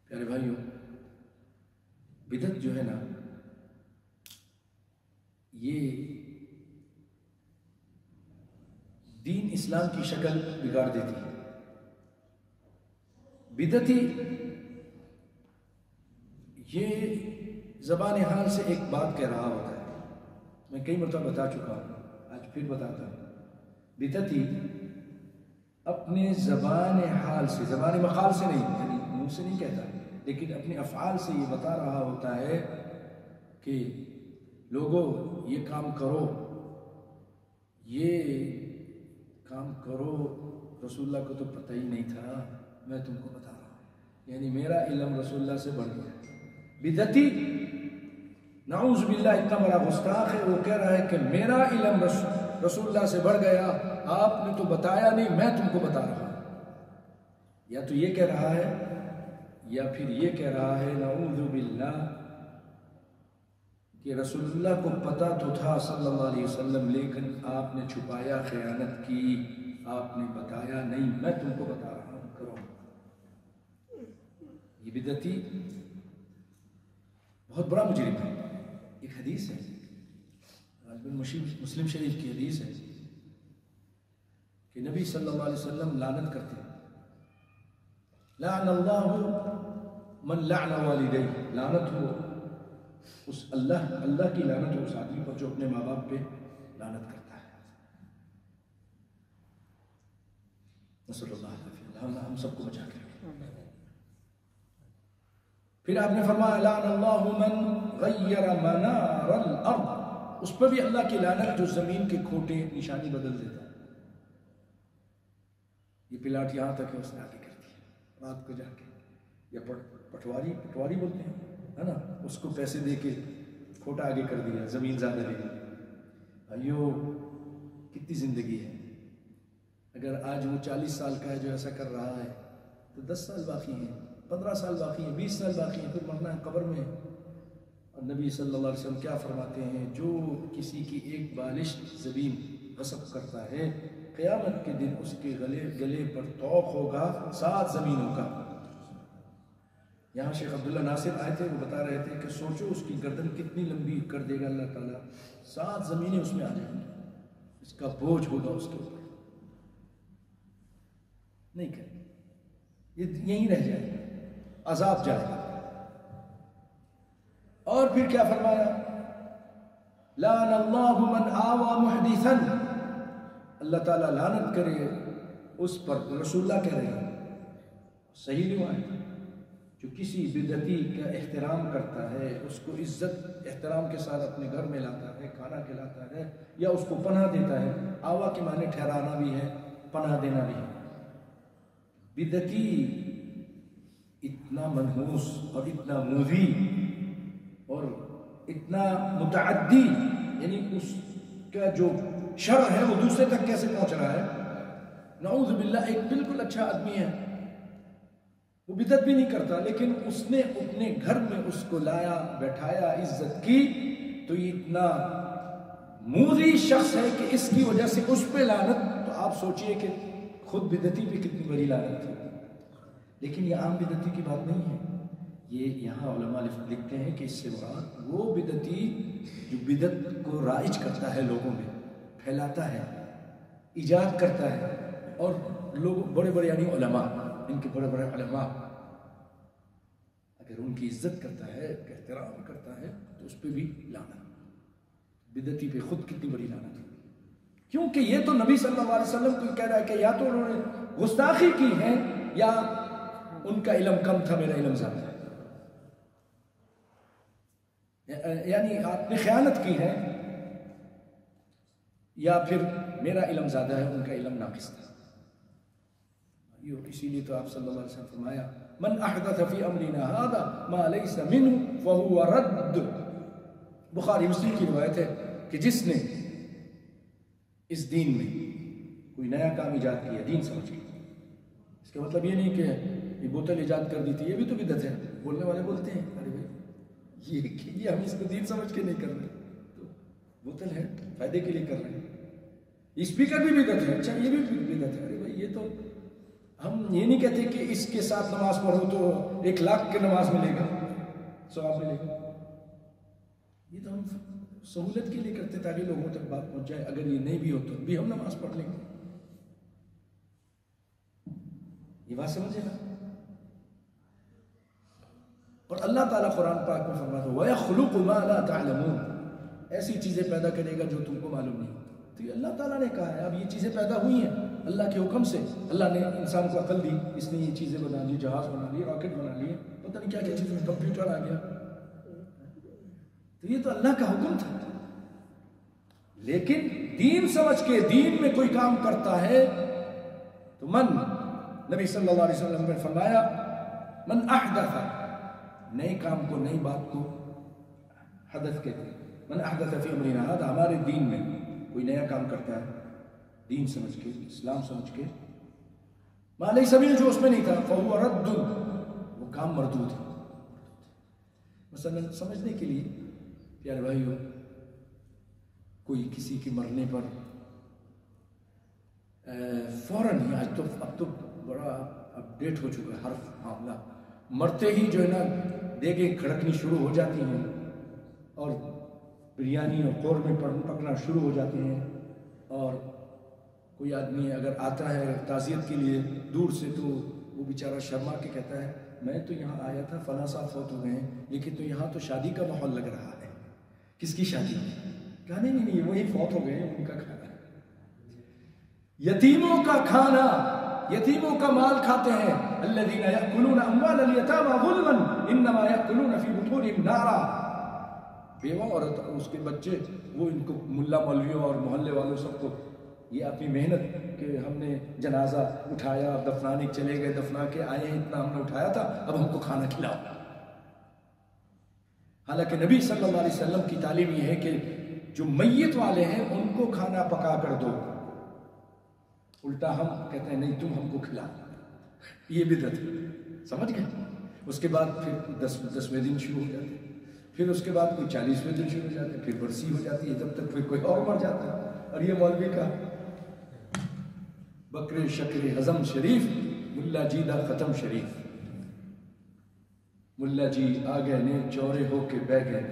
پیارے بھائیوں، بدعت جو ہے نا یہ دین اسلام کی شکل بگاڑ دیتی ہے۔ بدعتی یہ زبان حال سے ایک بات کہہ رہا ہوتا ہے، میں کئی مرتبہ بتا چکا ہوں، آج پھر بتاتا ہوں۔ بدعتی اپنے زبان حال سے، زبان مقال سے نہیں، یعنی منہ سے نہیں کہتا، لیکن اپنے افعال سے یہ بتا رہا ہوتا ہے کہ لوگوں یہ کام کرو، یہ کام کرو، رسول اللہ کو تو پتہ ہی نہیں تھا، میں تم کو بتا رہا ہوں، یعنی میرا علم رسول اللہ سے بڑھ گیا۔ بدعتی نعوذ باللہ اتنا بڑا گستاخ ہے، وہ کہہ رہا ہے کہ میرا علم رسول اللہ سے بڑھ گیا، آپ نے تو بتایا نہیں، میں تم کو بتا رہا ہوں۔ یا تو یہ کہہ رہا ہے یا پھر یہ کہہ رہا ہے نعوذ باللہ کہ رسول اللہ کو پتہ تو تھا صلی اللہ علیہ وسلم، لیکن آپ نے چھپایا، خیانت کی، آپ نے بتایا نہیں، میں تم کو بتا رہا ہوں، کرو۔ یہ بدعتی بہت بڑا مجرم ہے۔ ایک حدیث ہے، مسلم شریف کی حدیث ہے کہ نبی صلی اللہ علیہ وسلم لعنت کرتے ہیں، لعن اللہ من لعن والدیہ، لعنت ہو اس اللہ کی لعنت ہو اس آدمی پر جو اپنے ماں باپ پہ لعنت کرتا ہے۔ نسأل اللہ العافیہ، ہم سب کو بچا کے رکھے۔ پھر آپ نے فرمایا لعن اللہ من غیر منار الارض، اس پر بھی اللہ کی لعنت جو زمین کے کھوٹے نشانی بدل دیتا ہے۔ یہ پلاٹ یہاں تک ہے، اس نے آگے کر دیا رات کو جا کے، یا پٹواری بولتے ہیں ہے نا، اس کو پیسے دے کے کھوٹا آگے کر دیا، زمین زیادہ لے لی۔ بھائیو کتنی زندگی ہے، اگر آج وہ 40 سال کا ہے جو ایسا کر رہا ہے تو 10 سال باقی ہیں، 15 سال باقی ہیں، 20 سال باقی ہیں، پھر مرنا ہے قبر میں۔ اور نبی صلی اللہ علیہ وسلم کیا فرماتے ہیں، جو کسی کی ایک بالشت زمین غصب کرتا ہے، قیامت کے دن اس کے گلے پر طوق ہوگا 7 زمینوں کا۔ یہاں شیخ عبداللہ ناصر آئے تھے، وہ بتا رہے تھے کہ سوچو اس کی گردن کتنی لمبی کر دے گا اللہ تعالیٰ، 7 زمینیں اس میں آ جائیں گی، اس کا بوجھ ہوگا اس کے اوپر، نہیں کریں، یہ یہیں رہ جائے گا، عذاب جائے گا۔ اور پھر کیا فرمایا، لعن اللہ من آوى محدثا، اللہ تعالیٰ لعنت کرے اس پر، رسول اللہ کہہ رہے ہیں، صحیح روایت ہے، جو کسی بدعتی کا احترام کرتا ہے، اس کو عزت احترام کے ساتھ اپنے گھر میں لاتا ہے، کھانا کھلاتا ہے، یا اس کو پناہ دیتا ہے، آوا کے معنی ٹھہرانا بھی ہے، پناہ دینا بھی ہے۔ بدعتی اتنا منحوس اور اتنا موذی اور اتنا متعدی، یعنی اس کا جو شر ہے وہ دوسرے تک کیسے پہنچ رہا ہے۔ نعوذ باللہ، ایک بالکل اچھا آدمی ہے، وہ بدعت بھی نہیں کرتا، لیکن اس نے اپنے گھر میں اس کو لایا، بیٹھایا، عزت کی، تو یہ اتنا موذی شخص ہے کہ اس کی وجہ سے اس پہ لعنت، تو آپ سوچئے کہ خود بدعتی پہ کتنی بڑی لعنت ہے۔ لیکن یہ عام بدعتی کی بات نہیں ہے، یہ یہاں علماء لکھتے ہیں کہ اس سے مراد وہ بدعتی جو بدعت کو رائج کرتا ہے، لوگوں میں پھیلاتا ہے، ایجاد کرتا ہے، اور لوگ بڑے بڑے یعنی علماء، ان کے بڑے بڑے علماء اگر ان کی عزت کرتا ہے، احترام کرتا ہے، تو اس پہ بھی لعنت۔ بدعتی پہ خود کتنی بڑی لعنت ہے، کیونکہ یہ تو نبی صلی اللہ علیہ وسلم کو کہہ رہا ہے کہ یا تو انہوں نے گستاخی کی ہے یا ان کا علم کم تھا، میرا علم زیادہ ہے، یعنی آپ نے خیانت کی ہے یا پھر میرا علم زیادہ ہے، ان کا علم ناقص تھا۔ اسی لیے تو آپ صلی اللہ علیہ وسلم فرمایا من احدث فی امرنا ھذا ما لیس منہ فہو رد، بخاری مسلم کی روایت ہے کہ جس نے اس دین میں کوئی نیا کام ایجاد کیا، دین سمجھ کے، اس کا مطلب یہ نہیں کہ یہ بوتل ایجاد کر دی تھی، یہ بھی تو بدعت ہے، بولنے والے بولتے ہیں ارے بھائی یہ ہم اس کو دین سمجھ کے نہیں کر رہے، تو بوتل ہے فائدے کے لیے کر رہے ہیں، اسپیکر بھی بدعت ہے، اچھا یہ بھی بدعت ہے، ارے بھائی یہ تو ہم یہ نہیں کہتے کہ اس کے ساتھ نماز پڑھو تو 1,00,000 کی نماز ملے گا، ثواب ملے گا. یہ تو ہم سہولت کے لیے کرتے تاکہ لوگوں تک بات پہنچ جائے. اگر یہ نہیں بھی ہو تو بھی ہم نماز پڑھ لیں گے. یہ بات سمجھے نا. اور اللہ تعالیٰ قرآن پاک میں فرماتا ہے وَيَخْلُقُ مَا لَا تَعْلَمُونَ، ایسی چیزیں پیدا کرے گا جو تم کو معلوم نہیں. تو یہ اللہ تعالیٰ نے کہا ہے. اب یہ چیزیں پیدا ہوئی ہیں اللہ کے حکم سے. اللہ نے انسان کو عقل دی، اس نے یہ چیزیں بنا لی، جہاز بنا لی، راکٹ بنا لیے، پتہ نہیں کیا کیا چیزیں، کمپیوٹر آ گیا. تو یہ تو اللہ کا حکم تھا. لیکن دین سمجھ کے دین میں کوئی کام کرتا ہے تو نبی صلی اللہ علیہ وسلم نے فرمایا من احدث، نئے کام کو، نئی بات کو حدث کہتے ہیں. من احدث فی امرنا ھذا، ہمارے دین میں کوئی نیا کام کرتا ہے دین سمجھ کے، اسلام سمجھ کے، ما لیس منہ، جو اس میں نہیں تھا، فہو رد، وہ کام مردود ہے. مثلا سمجھنے کے لیے پیارے بھائیو، کوئی کسی کے مرنے پر فوراً ہی، اب تو بڑا اپڈیٹ ہو چکا ہے ہر معاملہ، مرتے ہی جو ہے نا دیگیں کھڑکنی شروع ہو جاتی ہیں اور بریانی اور قورمے پکنا شروع ہو جاتے ہیں. اور کوئی آدمی اگر آتا ہے تعزیت کے لیے دور سے تو وہ بیچارہ شرما کے کہتا ہے میں تو یہاں آیا تھا، فلاں صاحب فوت ہو گئے ہیں، لیکن تو یہاں تو شادی کا ماحول لگ رہا ہے. کس کی شادی؟ کہا نہیں، وہی فوت ہو گئے ہیں، ان کا کھانا. یتیموں کا کھانا، یتیموں کا مال کھاتے ہیں. الذین یأکلون اموال الیتامی ظلما انما یأکلون فی بطونہم نارا. بیوہ عورت اور اس کے بچے، وہ ان کو ملا مولویوں اور محلے والوں سب کو، یہ اپنی محنت کہ ہم نے جنازہ اٹھایا، دفنانے چلے گئے، دفنا کے آئے، اتنا ہم نے اٹھایا تھا، اب ہم کو کھانا کھلاؤ. حالانکہ نبی صلی اللہ علیہ وسلم کی تعلیم یہ ہے کہ جو میت والے ہیں ان کو کھانا پکا کر دو. الٹا ہم کہتے ہیں نہیں تم ہم کو کھلا. یہ بدعت ہے، سمجھ گئے. اس کے بعد پھر 10ویں دن شروع ہو جاتے، پھر اس کے بعد کوئی 40ویں دن شروع ہو جاتے، پھر برسی ہو جاتی ہے، جب تک پھر کوئی اور مر جاتا ہے. اور یہ مولوی کا بکرے شکر ہضم شریف، ملا جی دا ختم شریف. ملا جی آ گئے نے چورے ہو کے بہ گئے.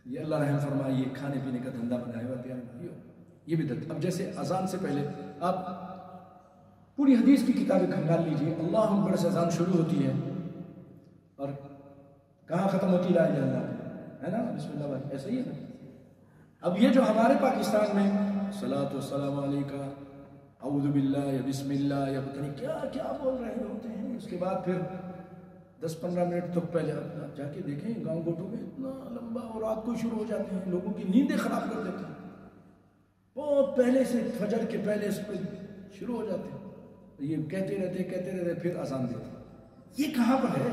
یہ اللہ رحم فرمائے، یہ کھانے پینے کا دھندا بنایا ہوا پیارے بھائیو، یہ بدعت. اب جیسے اذان سے پہلے آپ پوری حدیث کی کتابیں کھنگال لیجئے، اللہ اکبر سے اذان شروع ہوتی ہے اور کہاں ختم ہوتی لا الہ الا اللہ، ہے نا، بسم اللہ بھائی، ایسا ہی ہے نا. اب یہ جو ہمارے پاکستان میں صلاۃ والسلام علیکہ، اعوذ باللہ، یا بسم اللہ، یا پتہ نہیں کیا کیا بول رہے ہوتے ہیں. اس کے بعد پھر 10-15 منٹ تو پہلے آپ جا کے دیکھیں گاؤں گوٹوں میں اتنا لمبا، اور رات کو شروع ہو جاتے ہیں، لوگوں کی نیندیں خراب کر دیتے ہیں. بہت پہلے سے، فجر کے پہلے سے شروع ہو جاتے ہیں. یہ کہتے رہتے پھر اذان دیتے. یہ کہاں پر ہے؟